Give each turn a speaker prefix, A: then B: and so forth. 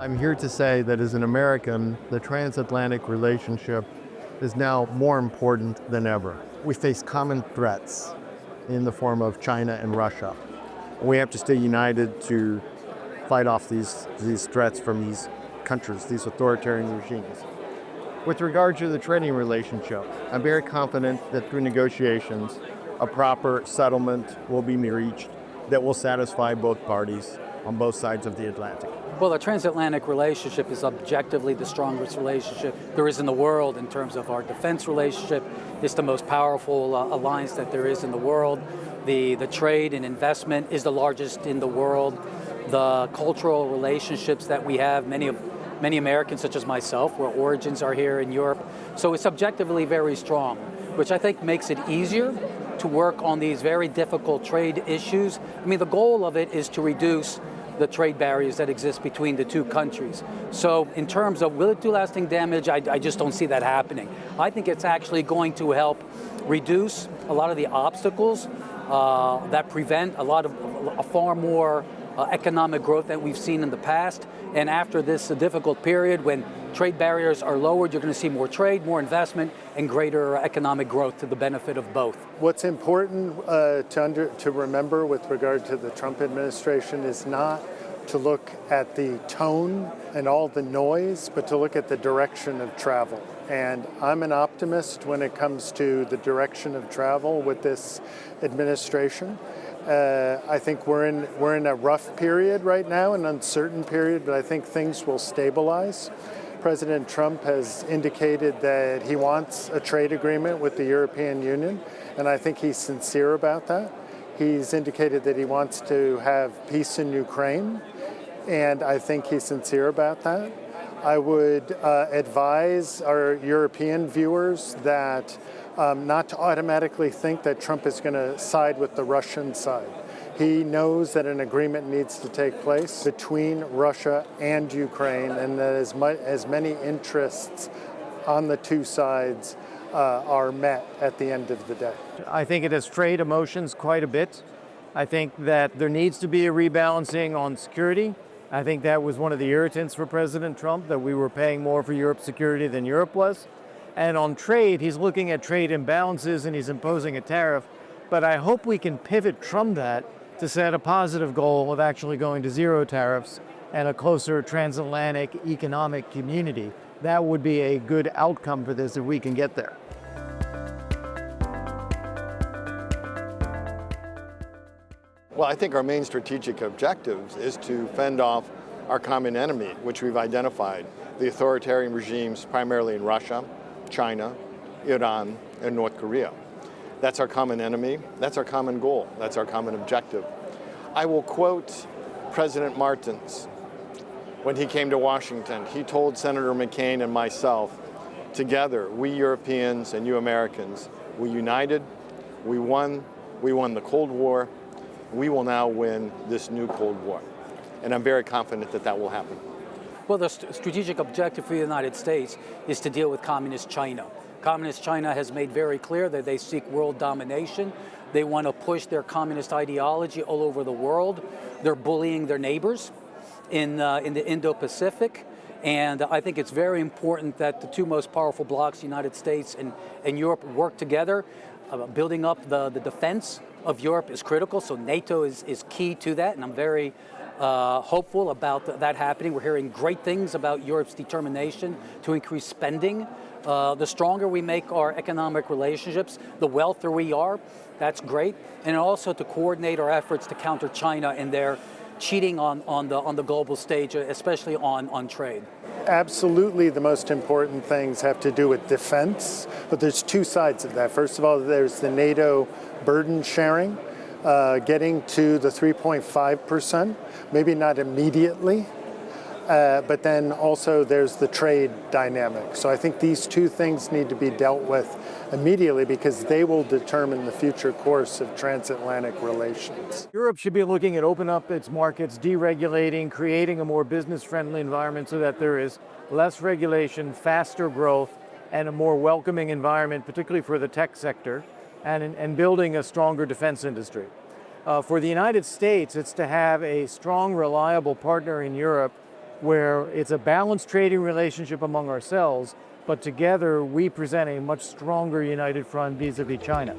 A: I'm here to say that as an American, the transatlantic relationship is now more important than ever. We face common threats in the form of China and Russia. We have to stay united to fight off these threats from these countries, these authoritarian regimes. With regard to the trading relationship, I'm very confident that through negotiations, a proper settlement will be reached that will satisfy both parties on both sides of the Atlantic.
B: Well, the transatlantic relationship is objectively the strongest relationship there is in the world in terms of our defense relationship. It's the most powerful alliance that there is in the world. The trade and investment is the largest in the world. The cultural relationships that we have, many Americans, such as myself, where origins are here in Europe. So it's objectively very strong, which I think makes it easier to work on these very difficult trade issues. I mean, the goal of it is to reduce the trade barriers that exist between the two countries. So in terms of will it do lasting damage, I just don't see that happening. I think it's actually going to help reduce a lot of the obstacles that prevent a far more economic growth that we've seen in the past. And after this difficult period, when trade barriers are lowered, you're going to see more trade, more investment, and greater economic growth to the benefit of both.
C: What's important to remember with regard to the Trump administration is not to look at the tone and all the noise, but to look at the direction of travel. And I'm an optimist when it comes to the direction of travel with this administration. I think we're in a rough period right now, an uncertain period, but I think things will stabilize. President Trump has indicated that he wants a trade agreement with the European Union, and I think he's sincere about that. He's indicated that he wants to have peace in Ukraine, and I think he's sincere about that. I would advise our European viewers that not to automatically think that Trump is going to side with the Russian side. He knows that an agreement needs to take place between Russia and Ukraine, and that as many interests on the two sides are met at the end of the day.
A: I think it has frayed emotions quite a bit. I think that there needs to be a rebalancing on security. I think that was one of the irritants for President Trump, that we were paying more for Europe's security than Europe was. And on trade, he's looking at trade imbalances and he's imposing a tariff. But I hope we can pivot from that to set a positive goal of actually going to zero tariffs and a closer transatlantic economic community. That would be a good outcome for this if we can get there.
D: Well, I think our main strategic objectives is to fend off our common enemy, which we've identified, the authoritarian regimes primarily in Russia, China, Iran, and North Korea. That's our common enemy, that's our common goal, that's our common objective. I will quote President Martens. When he came to Washington, he told Senator McCain and myself, together, we Europeans and you Americans, we united, we won the Cold War, we will now win this new Cold War. And I'm very confident that that will happen.
B: Well, the strategic objective for the United States is to deal with communist China. Communist China has made very clear that they seek world domination. They want to push their communist ideology all over the world. They're bullying their neighbors in the Indo-Pacific. And I think it's very important that the two most powerful blocs, the United States and Europe, work together. Building up the defense of Europe is critical, so NATO is key to that, and I'm very hopeful about that happening. We're hearing great things about Europe's determination to increase spending. The stronger we make our economic relationships, the wealthier we are. That's great. And also to coordinate our efforts to counter China and their cheating on the global stage, especially on trade.
C: Absolutely, the most important things have to do with defense, but there's two sides of that. First of all, there's the NATO burden sharing, getting to the 3.5%, maybe not immediately, but then also there's the trade dynamic. So I think these two things need to be dealt with immediately because they will determine the future course of transatlantic relations.
A: Europe should be looking at open up its markets, deregulating, creating a more business-friendly environment so that there is less regulation, faster growth, and a more welcoming environment, particularly for the tech sector, and building a stronger defense industry. For the United States, it's to have a strong, reliable partner in Europe
E: where it's a balanced trading relationship among ourselves, but together we present a much stronger united front vis-a-vis China.